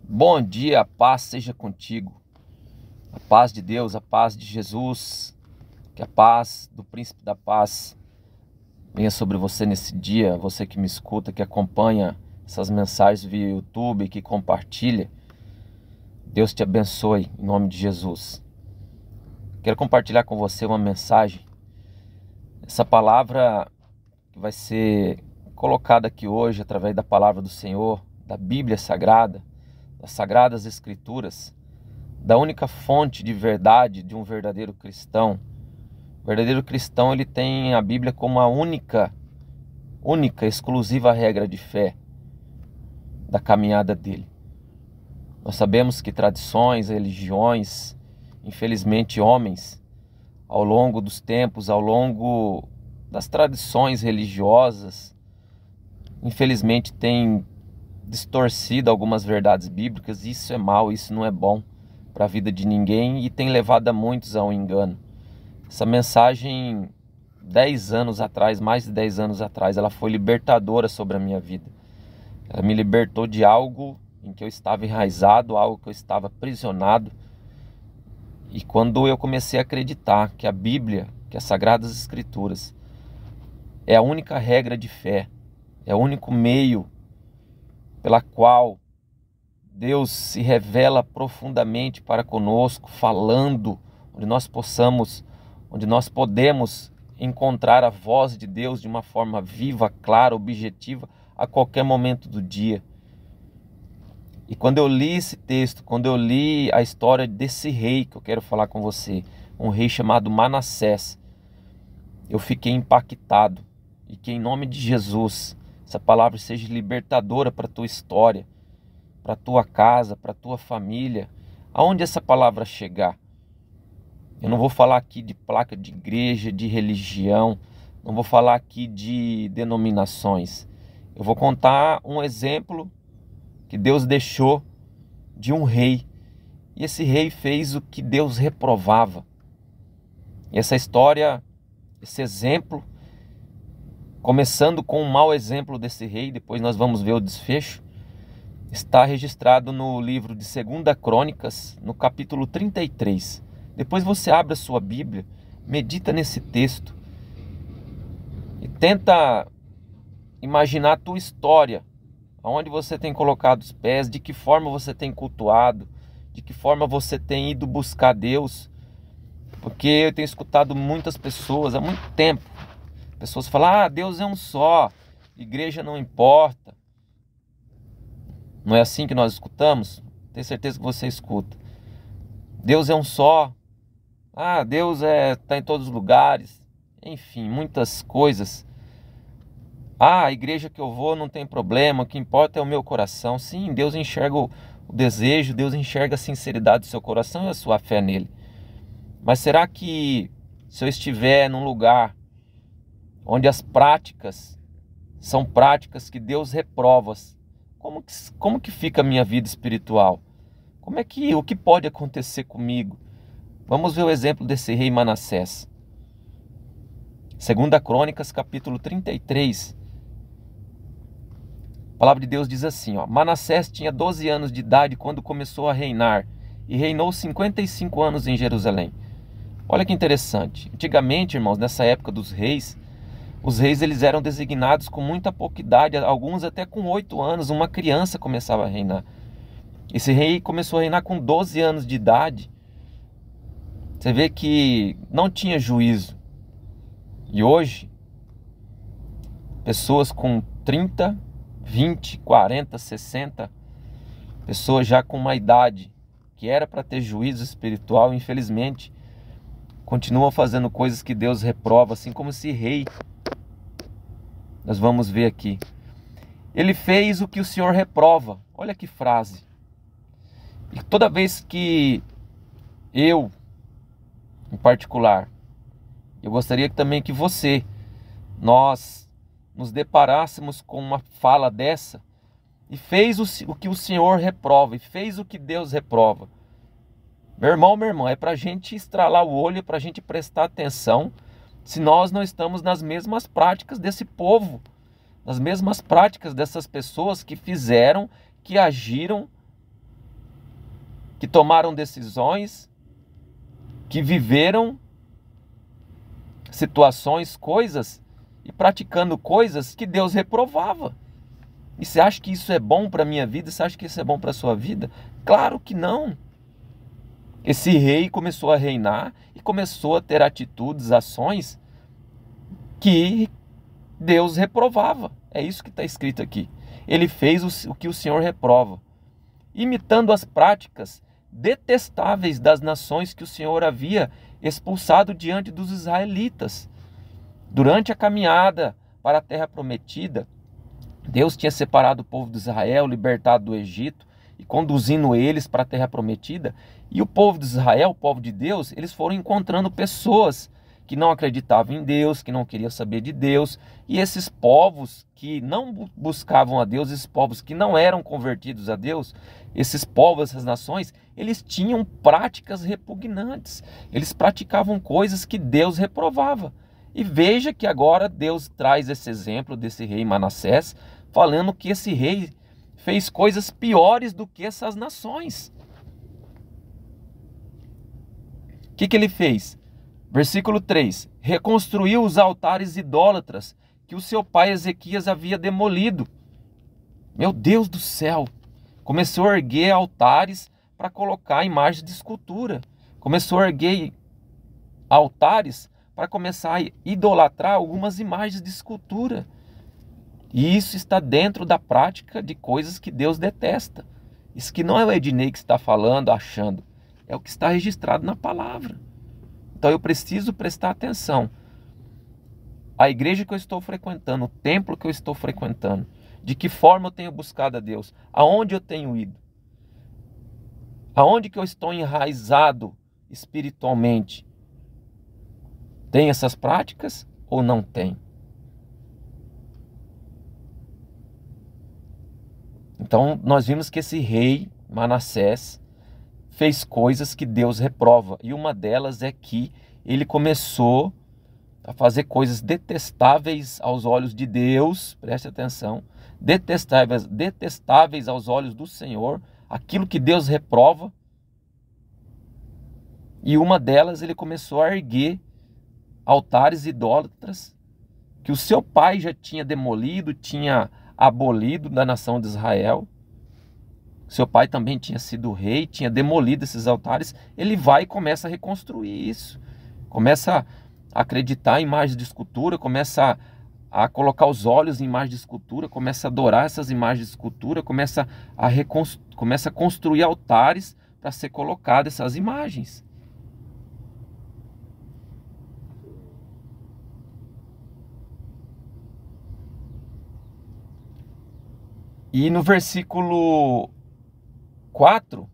Bom dia, a paz seja contigo. A paz de Deus, a paz de Jesus, que a paz do Príncipe da Paz venha sobre você nesse dia, você que me escuta, que acompanha essas mensagens via YouTube, que compartilha. Deus te abençoe, em nome de Jesus. Quero compartilhar com você uma mensagem. Essa palavra que vai ser colocada aqui hoje através da palavra do Senhor, da Bíblia Sagrada, das Sagradas Escrituras, da única fonte de verdade de um verdadeiro cristão. O verdadeiro cristão, ele tem a Bíblia como a única, exclusiva regra de fé da caminhada dele. Nós sabemos que tradições, religiões, infelizmente homens, ao longo dos tempos, ao longo das tradições religiosas, infelizmente têm distorcido algumas verdades bíblicas. Isso é mal, isso não é bom para a vida de ninguém e tem levado a muitos ao engano. Essa mensagem, 10 anos atrás, mais de 10 anos atrás, ela foi libertadora sobre a minha vida. Ela me libertou de algo em que eu estava enraizado, algo que eu estava aprisionado. E quando eu comecei a acreditar que a Bíblia, que as Sagradas Escrituras, é a única regra de fé, é o único meio pela qual Deus se revela profundamente para conosco, falando, onde nós podemos encontrar a voz de Deus de uma forma viva, clara, objetiva, a qualquer momento do dia. E quando eu li esse texto, quando eu li a história desse rei que eu quero falar com você, um rei chamado Manassés, eu fiquei impactado. E que em nome de Jesus, essa palavra seja libertadora para a tua história, para a tua casa, para a tua família, aonde essa palavra chegar. Eu não vou falar aqui de placa de igreja, de religião, não vou falar aqui de denominações. Eu vou contar um exemplo que Deus deixou de um rei. E esse rei fez o que Deus reprovava. E essa história, esse exemplo, começando com um mau exemplo desse rei, depois nós vamos ver o desfecho, está registrado no livro de 2 Crônicas, no capítulo 33. Depois você abre a sua Bíblia, medita nesse texto e tenta imaginar a tua história, aonde você tem colocado os pés, de que forma você tem cultuado, de que forma você tem ido buscar Deus. Porque eu tenho escutado muitas pessoas há muito tempo, pessoas falam: Deus é um só, igreja não importa. Não é assim que nós escutamos? Tenho certeza que você escuta. Deus é um só. Deus está em todos os lugares. Enfim, muitas coisas. A igreja que eu vou não tem problema, o que importa é o meu coração. Sim, Deus enxerga o desejo, Deus enxerga a sinceridade do seu coração e a sua fé nele. Mas será que se eu estiver num lugar onde as práticas são práticas que Deus reprova, como que fica a minha vida espiritual? O que pode acontecer comigo? Vamos ver o exemplo desse rei Manassés. 2 Crônicas, capítulo 33. A palavra de Deus diz assim, Manassés tinha 12 anos de idade quando começou a reinar e reinou 55 anos em Jerusalém. Olha que interessante. Antigamente, irmãos, nessa época dos reis, os reis eles eram designados com muita pouca idade, alguns até com 8 anos, uma criança começava a reinar. Esse rei começou a reinar com 12 anos de idade. Você vê que não tinha juízo. E hoje, pessoas com 30, 20, 40, 60, pessoas já com uma idade que era para ter juízo espiritual, infelizmente, continuam fazendo coisas que Deus reprova, assim como esse rei. Nós vamos ver aqui. Ele fez o que o Senhor reprova. Olha que frase. E toda vez que eu, em particular, eu gostaria também que nós nos deparássemos com uma fala dessa e fez o que o Senhor reprova, e fez o que Deus reprova. Meu irmão, minha irmã, é para a gente estralar o olho, é para a gente prestar atenção se nós não estamos nas mesmas práticas desse povo, nas mesmas práticas dessas pessoas que fizeram, que agiram que tomaram decisões, que viveram situações, coisas e praticando coisas que Deus reprovava. E você acha que isso é bom para a minha vida? Você acha que isso é bom para a sua vida? Claro que não. Esse rei começou a reinar e começou a ter atitudes, ações que Deus reprovava. É isso que está escrito aqui. Ele fez o que o Senhor reprova, imitando as práticas detestáveis das nações que o Senhor havia expulsado diante dos israelitas. Durante a caminhada para a terra prometida, Deus tinha separado o povo de Israel, libertado do Egito e conduzindo eles para a terra prometida. E o povo de Israel, o povo de Deus, eles foram encontrando pessoas que não acreditavam em Deus, que não queriam saber de Deus. E esses povos que não buscavam a Deus, esses povos que não eram convertidos a Deus, esses povos, essas nações, eles tinham práticas repugnantes. Eles praticavam coisas que Deus reprovava. E veja que agora Deus traz esse exemplo desse rei Manassés, falando que esse rei fez coisas piores do que essas nações. O que ele fez? Versículo 3. Reconstruiu os altares idólatras que o seu pai Ezequias havia demolido. Meu Deus do céu! Começou a erguer altares para colocar imagens de escultura. Começou a erguer altares para começar a idolatrar algumas imagens de escultura. E isso está dentro da prática de coisas que Deus detesta. Isso que não é o Ednei que está falando, achando. É o que está registrado na palavra. Então eu preciso prestar atenção. A igreja que eu estou frequentando, o templo que eu estou frequentando, de que forma eu tenho buscado a Deus, aonde eu tenho ido, aonde que eu estou enraizado espiritualmente. Tem essas práticas ou não tem? Então nós vimos que esse rei Manassés fez coisas que Deus reprova. E uma delas é que ele começou a fazer coisas detestáveis aos olhos de Deus. Preste atenção. Detestáveis aos olhos do Senhor. Aquilo que Deus reprova. E uma delas ele começou a erguer altares idólatras que o seu pai já tinha demolido, tinha abolido da nação de Israel. Seu pai também tinha sido rei, tinha demolido esses altares. Ele vai e começa a reconstruir isso. Começa a acreditar em imagens de escultura, começa a colocar os olhos em imagens de escultura, começa a adorar essas imagens de escultura, começa a construir altares para ser colocadas essas imagens. E no versículo 4,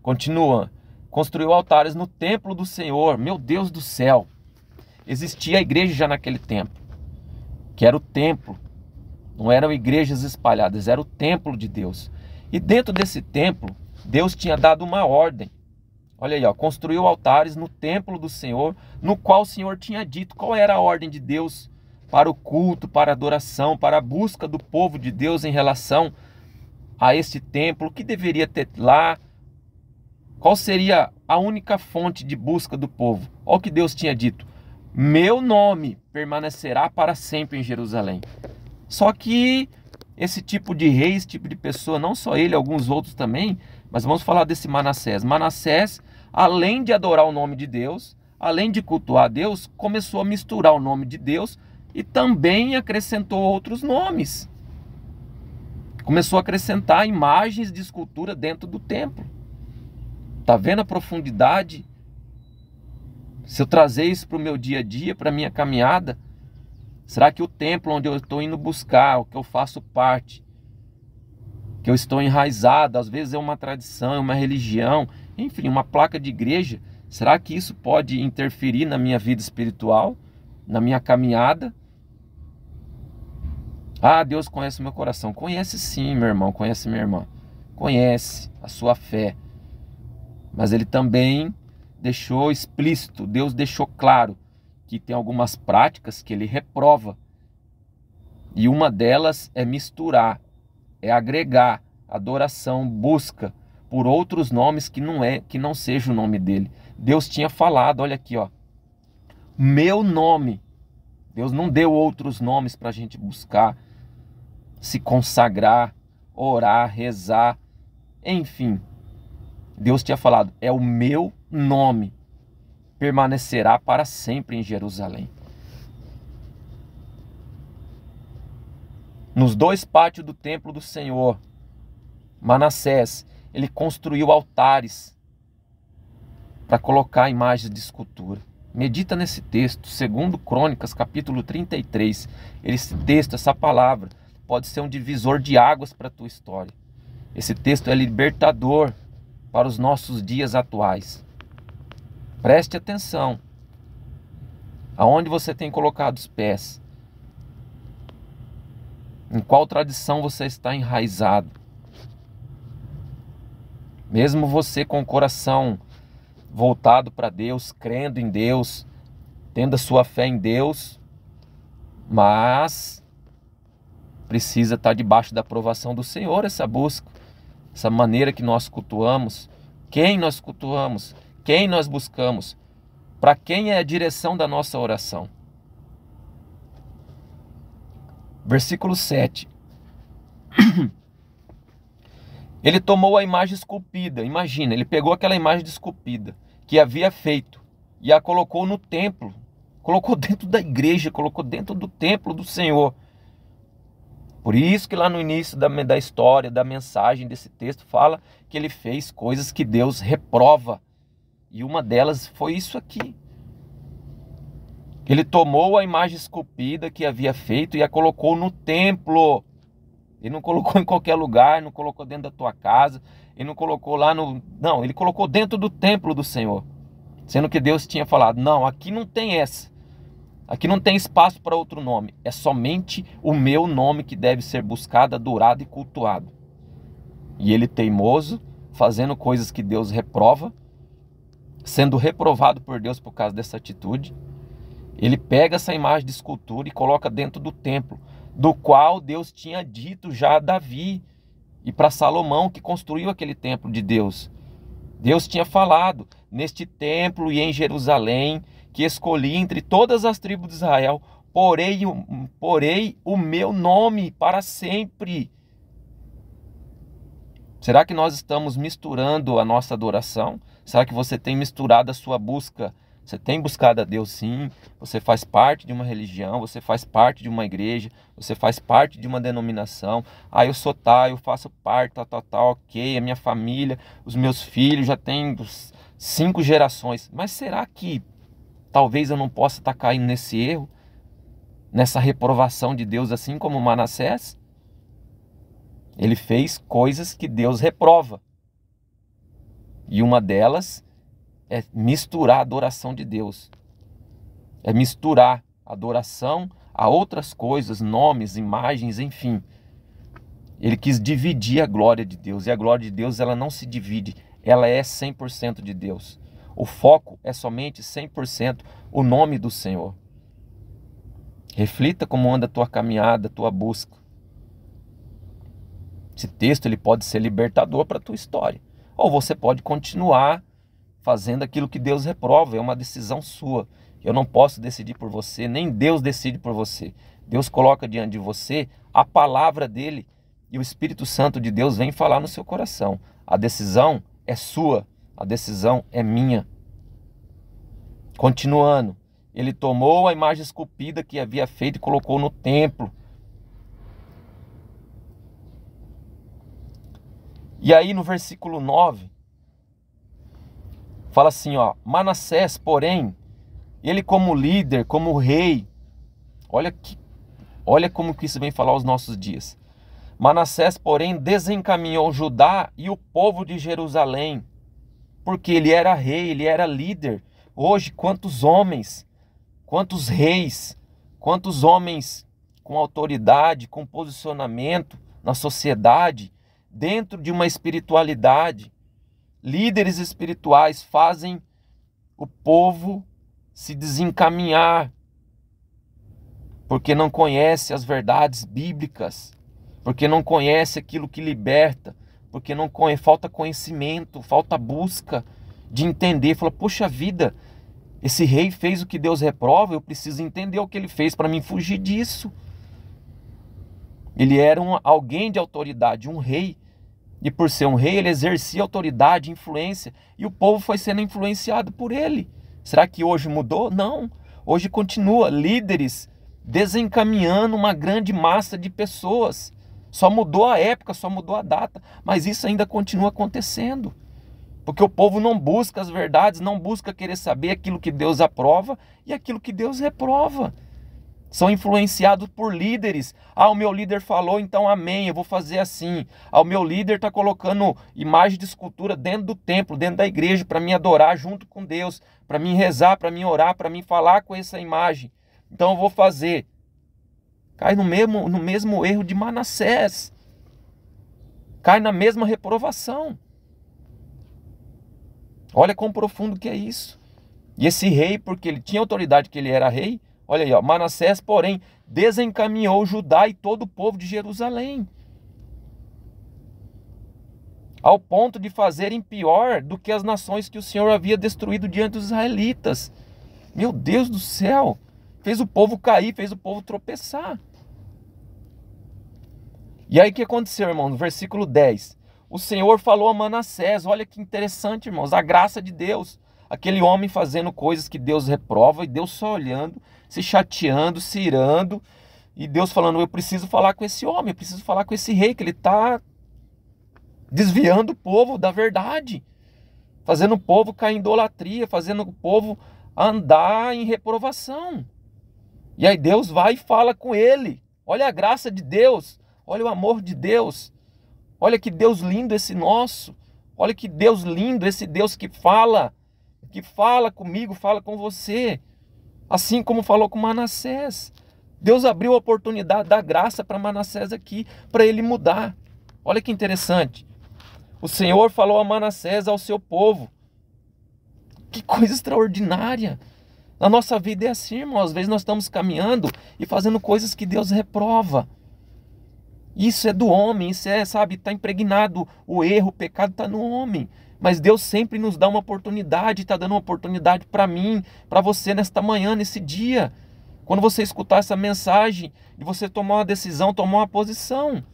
continua, construiu altares no templo do Senhor. Meu Deus do céu, existia a igreja já naquele tempo, que era o templo, não eram igrejas espalhadas, era o templo de Deus. E dentro desse templo, Deus tinha dado uma ordem. Olha aí, ó, construiu altares no templo do Senhor, no qual o Senhor tinha dito. Qual era a ordem de Deus para o culto, para a adoração, para a busca do povo de Deus em relação a este templo? O que deveria ter lá? Qual seria a única fonte de busca do povo? Olha o que Deus tinha dito: meu nome permanecerá para sempre em Jerusalém. Só que esse tipo de rei, esse tipo de pessoa, não só ele, alguns outros também, mas vamos falar desse Manassés. Manassés, além de adorar o nome de Deus, além de cultuar a Deus, começou a misturar o nome de Deus e também acrescentou outros nomes. Começou a acrescentar imagens de escultura dentro do templo. Está vendo a profundidade? Se eu trazer isso para o meu dia a dia, para a minha caminhada, será que o templo onde eu estou indo buscar, o que eu faço parte, que eu estou enraizado, às vezes é uma tradição, é uma religião, enfim, uma placa de igreja, será que isso pode interferir na minha vida espiritual, na minha caminhada? Ah, Deus conhece o meu coração. Conhece sim, meu irmão, conhece minha irmã. Conhece a sua fé. Mas ele também deixou explícito, Deus deixou claro que tem algumas práticas que ele reprova. E uma delas é misturar, é agregar adoração, busca por outros nomes que não seja o nome dele. Deus tinha falado, olha aqui, ó, meu nome. Deus não deu outros nomes para a gente buscar, se consagrar, orar, rezar, enfim. Deus tinha falado, é o meu nome, permanecerá para sempre em Jerusalém. Nos 2 pátios do templo do Senhor, Manassés, ele construiu altares para colocar imagens de escultura. Medita nesse texto, 2 Crônicas, capítulo 33. Esse texto, essa palavra, pode ser um divisor de águas para a tua história. Esse texto é libertador para os nossos dias atuais. Preste atenção. Aonde você tem colocado os pés? Em qual tradição você está enraizado? Mesmo você com o coração voltado para Deus, crendo em Deus, tendo a sua fé em Deus, mas precisa estar debaixo da aprovação do Senhor essa busca, essa maneira que nós cultuamos, quem nós cultuamos, quem nós buscamos, para quem é a direção da nossa oração. Versículo 7. Ele tomou a imagem esculpida, imagina, ele pegou aquela imagem esculpida que havia feito e a colocou no templo, colocou dentro da igreja, colocou dentro do templo do Senhor. Por isso que lá no início da história, da mensagem desse texto, fala que ele fez coisas que Deus reprova. E uma delas foi isso aqui. Ele tomou a imagem esculpida que havia feito e a colocou no templo. Ele não colocou em qualquer lugar, não colocou dentro da tua casa, ele não colocou lá no... Não, ele colocou dentro do templo do Senhor. Sendo que Deus tinha falado, não, aqui não tem essa. Aqui não tem espaço para outro nome. É somente o meu nome que deve ser buscado, adorado e cultuado. E ele teimoso, fazendo coisas que Deus reprova, sendo reprovado por Deus por causa dessa atitude, ele pega essa imagem de escultura e coloca dentro do templo, do qual Deus tinha dito já a Davi e para Salomão, que construiu aquele templo de Deus. Deus tinha falado, neste templo e em Jerusalém, que escolhi entre todas as tribos de Israel, porei o meu nome para sempre. Será que nós estamos misturando a nossa adoração? Será que você tem misturado a sua busca? Você tem buscado a Deus, sim. Você faz parte de uma religião, você faz parte de uma igreja, você faz parte de uma denominação. Ah, eu sou tal, eu faço parte, tal, ok. A minha família, os meus filhos já têm 5 gerações. Mas será que talvez eu não possa estar caindo nesse erro? Nessa reprovação de Deus, assim como Manassés? Ele fez coisas que Deus reprova. E uma delas é misturar a adoração de Deus. É misturar a adoração a outras coisas, nomes, imagens, enfim. Ele quis dividir a glória de Deus. E a glória de Deus, ela não se divide. Ela é 100% de Deus. O foco é somente 100% o nome do Senhor. Reflita como anda a tua caminhada, a tua busca. Esse texto ele pode ser libertador para a tua história. Ou você pode continuar fazendo aquilo que Deus reprova. É uma decisão sua. Eu não posso decidir por você, nem Deus decide por você. Deus coloca diante de você a palavra dele e o Espírito Santo de Deus vem falar no seu coração. A decisão é sua, a decisão é minha. Continuando, ele tomou a imagem esculpida que havia feito e colocou no templo. E aí no versículo 9, fala assim, ó, Manassés, porém, ele como líder, como rei, olha como que isso vem falar aos nossos dias. Manassés, porém, desencaminhou Judá e o povo de Jerusalém, porque ele era rei, ele era líder. Hoje, quantos homens, quantos reis, quantos homens com autoridade, com posicionamento na sociedade, dentro de uma espiritualidade, líderes espirituais fazem o povo se desencaminhar, porque não conhece as verdades bíblicas, porque não conhece aquilo que liberta, porque não falta conhecimento, falta busca de entender. Fala, poxa vida, esse rei fez o que Deus reprova, eu preciso entender o que ele fez para mim fugir disso. Ele era alguém de autoridade, um rei. E por ser um rei, ele exercia autoridade, influência. E o povo foi sendo influenciado por ele. Será que hoje mudou? Não. Hoje continua líderes desencaminhando uma grande massa de pessoas. Só mudou a época, só mudou a data. Mas isso ainda continua acontecendo. Porque o povo não busca as verdades, não busca querer saber aquilo que Deus aprova e aquilo que Deus reprova. São influenciados por líderes. Ah, o meu líder falou, então amém, eu vou fazer assim. Ah, o meu líder está colocando imagem de escultura dentro do templo, dentro da igreja, para me adorar junto com Deus, para me rezar, para me orar, para me falar com essa imagem. Então eu vou fazer. Cai no mesmo erro de Manassés. Cai na mesma reprovação. Olha quão profundo que é isso. E esse rei, porque ele tinha autoridade, que ele era rei, olha aí, ó, Manassés, porém, desencaminhou Judá e todo o povo de Jerusalém, ao ponto de fazerem pior do que as nações que o Senhor havia destruído diante dos israelitas. Meu Deus do céu, fez o povo cair, fez o povo tropeçar. E aí o que aconteceu, irmão? No versículo 10, o Senhor falou a Manassés, olha que interessante, irmãos, a graça de Deus. Aquele homem fazendo coisas que Deus reprova e Deus só olhando, se chateando, se irando. E Deus falando, eu preciso falar com esse homem, eu preciso falar com esse rei, que ele está desviando o povo da verdade. Fazendo o povo cair em idolatria, fazendo o povo andar em reprovação. E aí Deus vai e fala com ele. Olha a graça de Deus, olha o amor de Deus. Olha que Deus lindo esse nosso. Olha que Deus lindo esse Deus que fala comigo, fala com você, assim como falou com Manassés. Deus abriu a oportunidade da graça para Manassés aqui, para ele mudar. Olha que interessante. O Senhor falou a Manassés, ao seu povo. Que coisa extraordinária. Na nossa vida é assim, irmão. Às vezes nós estamos caminhando e fazendo coisas que Deus reprova. Isso é do homem, isso é, sabe, está impregnado. O erro, o pecado está no homem. Mas Deus sempre nos dá uma oportunidade, está dando uma oportunidade para mim, para você nesta manhã, nesse dia. Quando você escutar essa mensagem, e você tomar uma decisão, tomar uma posição.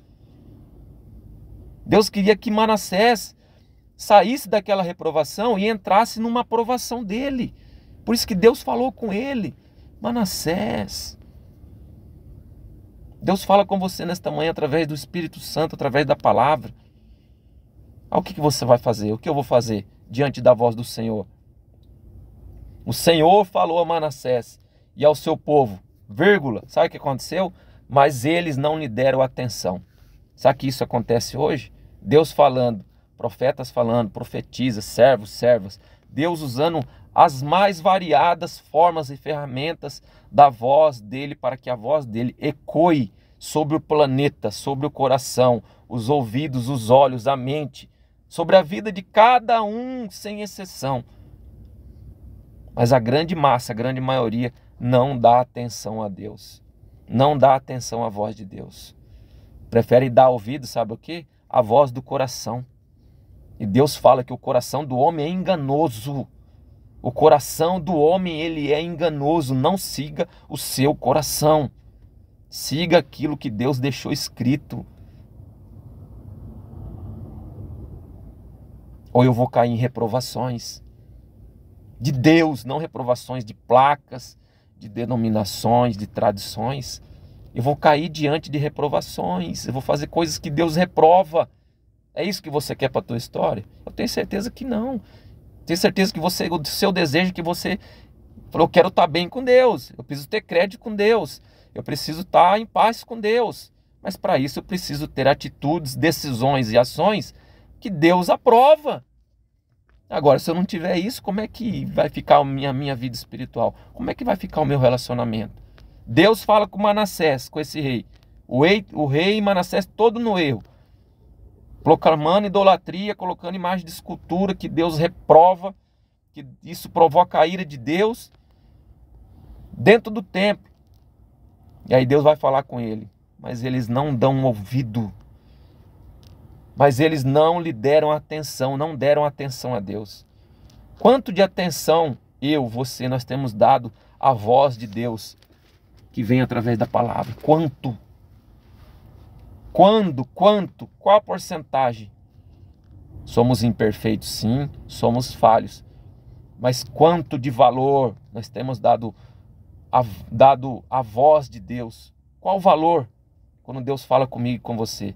Deus queria que Manassés saísse daquela reprovação e entrasse numa aprovação dele. Por isso que Deus falou com ele, Manassés. Deus fala com você nesta manhã através do Espírito Santo, através da palavra. O que você vai fazer? O que eu vou fazer diante da voz do Senhor? O Senhor falou a Manassés e ao seu povo, vírgula, sabe o que aconteceu? Mas eles não lhe deram atenção. Sabe que isso acontece hoje? Deus falando, profetas falando, profetizas, servos, servas. Deus usando as mais variadas formas e ferramentas da voz dele para que a voz dele ecoe sobre o planeta, sobre o coração, os ouvidos, os olhos, a mente, sobre a vida de cada um, sem exceção. Mas a grande massa, a grande maioria, não dá atenção a Deus. Não dá atenção à voz de Deus. Prefere dar ouvido, sabe o quê? A voz do coração. E Deus fala que o coração do homem é enganoso. O coração do homem, ele é enganoso. Não siga o seu coração. Siga aquilo que Deus deixou escrito. Ou eu vou cair em reprovações de Deus, não reprovações de placas, de denominações, de tradições. Eu vou cair diante de reprovações. Eu vou fazer coisas que Deus reprova. É isso que você quer para a tua história? Eu tenho certeza que não. Tenho certeza que o seu desejo é que você falou, eu quero estar bem com Deus. Eu preciso ter crédito com Deus. Eu preciso estar em paz com Deus. Mas para isso eu preciso ter atitudes, decisões e ações que Deus aprova. Agora, se eu não tiver isso, como é que vai ficar a minha vida espiritual? Como é que vai ficar o meu relacionamento? Deus fala com Manassés, com esse rei. O rei Manassés todo no erro. Proclamando idolatria, colocando imagem de escultura que Deus reprova, que isso provoca a ira de Deus dentro do templo. E aí Deus vai falar com ele, mas eles não dão ouvido. Mas eles não lhe deram atenção, não deram atenção a Deus. Quanto de atenção você, nós temos dado à voz de Deus que vem através da palavra? Quanto? Quando? Quanto? Qual a porcentagem? Somos imperfeitos, sim, somos falhos. Mas quanto de valor nós temos dado à voz de Deus? Qual o valor quando Deus fala comigo e com você?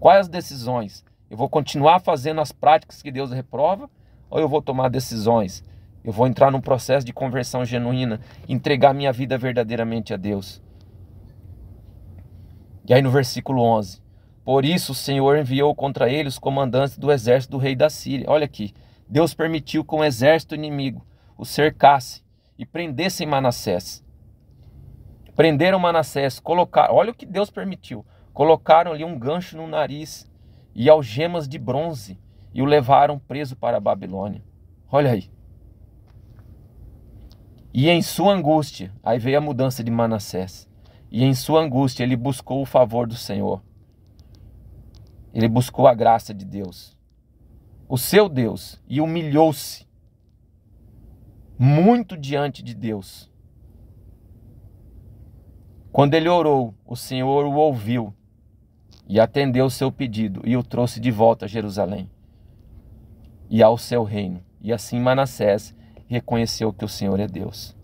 Quais as decisões? Eu vou continuar fazendo as práticas que Deus reprova? Ou eu vou tomar decisões? Eu vou entrar num processo de conversão genuína, entregar minha vida verdadeiramente a Deus. E aí no versículo 11. Por isso o Senhor enviou contra ele os comandantes do exército do rei da Síria. Olha aqui. Deus permitiu que um exército inimigo o cercasse e prendessem Manassés. Prenderam Manassés, colocaram, olha o que Deus permitiu. Colocaram ali um gancho no nariz e algemas de bronze e o levaram preso para a Babilônia. Olha aí. E em sua angústia, aí veio a mudança de Manassés. E em sua angústia ele buscou o favor do Senhor. Ele buscou a graça de Deus, o seu Deus, e humilhou-se muito diante de Deus. Quando ele orou, o Senhor o ouviu e atendeu o seu pedido e o trouxe de volta a Jerusalém e ao seu reino. E assim Manassés reconheceu que o Senhor é Deus.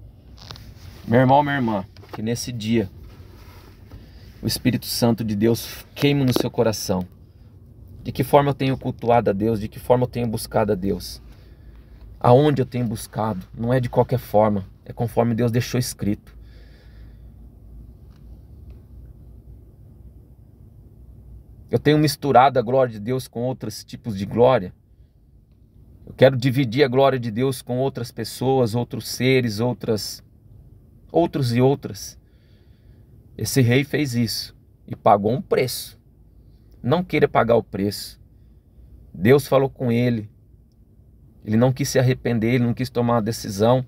Meu irmão, minha irmã, que nesse dia o Espírito Santo de Deus queime no seu coração. De que forma eu tenho cultuado a Deus? De que forma eu tenho buscado a Deus? Aonde eu tenho buscado? Não é de qualquer forma, é conforme Deus deixou escrito. Eu tenho misturado a glória de Deus com outros tipos de glória. Eu quero dividir a glória de Deus com outras pessoas, outros seres, outros e outras. Esse rei fez isso e pagou um preço. Não queira pagar o preço. Deus falou com ele. Ele não quis se arrepender, ele não quis tomar uma decisão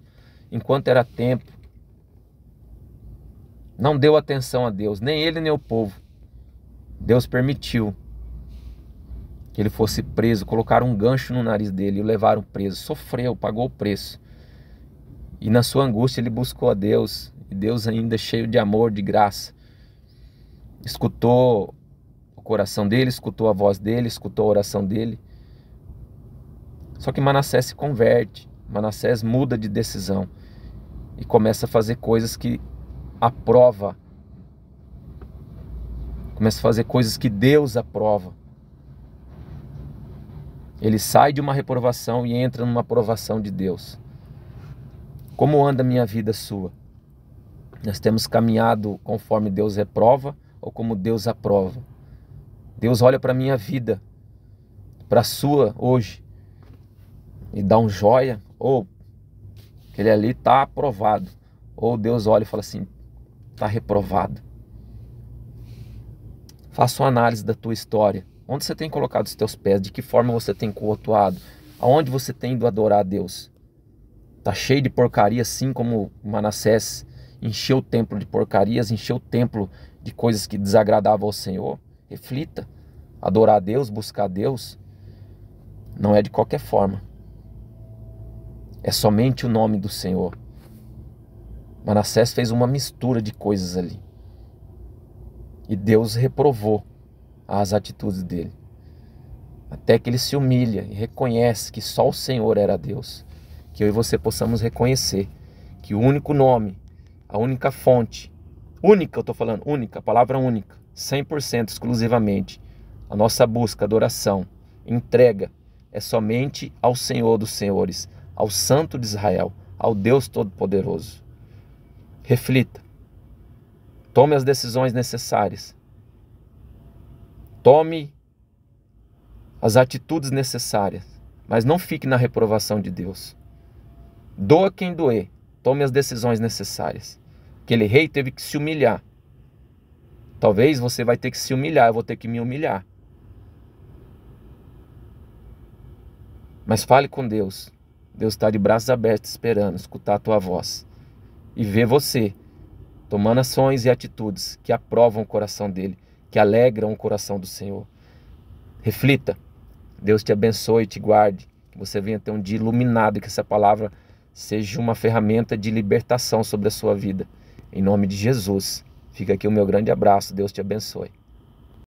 enquanto era tempo. Não deu atenção a Deus, nem ele nem o povo. Deus permitiu que ele fosse preso, colocaram um gancho no nariz dele e o levaram preso. Sofreu, pagou o preço. E na sua angústia ele buscou a Deus. E Deus ainda cheio de amor, de graça, escutou o coração dele, escutou a voz dele, escutou a oração dele. Só que Manassés se converte. Manassés muda de decisão e começa a fazer coisas que aprova. Começa a fazer coisas que Deus aprova. Ele sai de uma reprovação e entra numa aprovação de Deus. Como anda a minha vida sua? Nós temos caminhado conforme Deus reprova ou como Deus aprova? Deus olha para a minha vida, para a sua hoje, e dá um joia, ou aquele ali está aprovado. Ou Deus olha e fala assim, está reprovado. Faça uma análise da tua história. Onde você tem colocado os teus pés? De que forma você tem cultuado? Aonde você tem ido adorar a Deus? Está cheio de porcaria, assim como Manassés encheu o templo de porcarias, encheu o templo de coisas que desagradavam ao Senhor? Reflita. Adorar a Deus, buscar a Deus, não é de qualquer forma. É somente o nome do Senhor. Manassés fez uma mistura de coisas ali. E Deus reprovou as atitudes dele. Até que ele se humilha e reconhece que só o Senhor era Deus. Que eu e você possamos reconhecer que o único nome, a única fonte, única, eu estou falando, única, a palavra única, 100% exclusivamente, a nossa busca, adoração, entrega, é somente ao Senhor dos Senhores, ao Santo de Israel, ao Deus Todo-Poderoso. Reflita. Tome as decisões necessárias. Tome as atitudes necessárias. Mas não fique na reprovação de Deus. Doa quem doer. Tome as decisões necessárias. Aquele rei teve que se humilhar. Talvez você vai ter que se humilhar. Eu vou ter que me humilhar. Mas fale com Deus. Deus está de braços abertos esperando escutar a tua voz. E ver você tomando ações e atitudes que aprovam o coração dele, que alegram o coração do Senhor. Reflita. Deus te abençoe e te guarde. Que você venha ter um dia iluminado e que essa palavra seja uma ferramenta de libertação sobre a sua vida. Em nome de Jesus. Fica aqui o meu grande abraço. Deus te abençoe.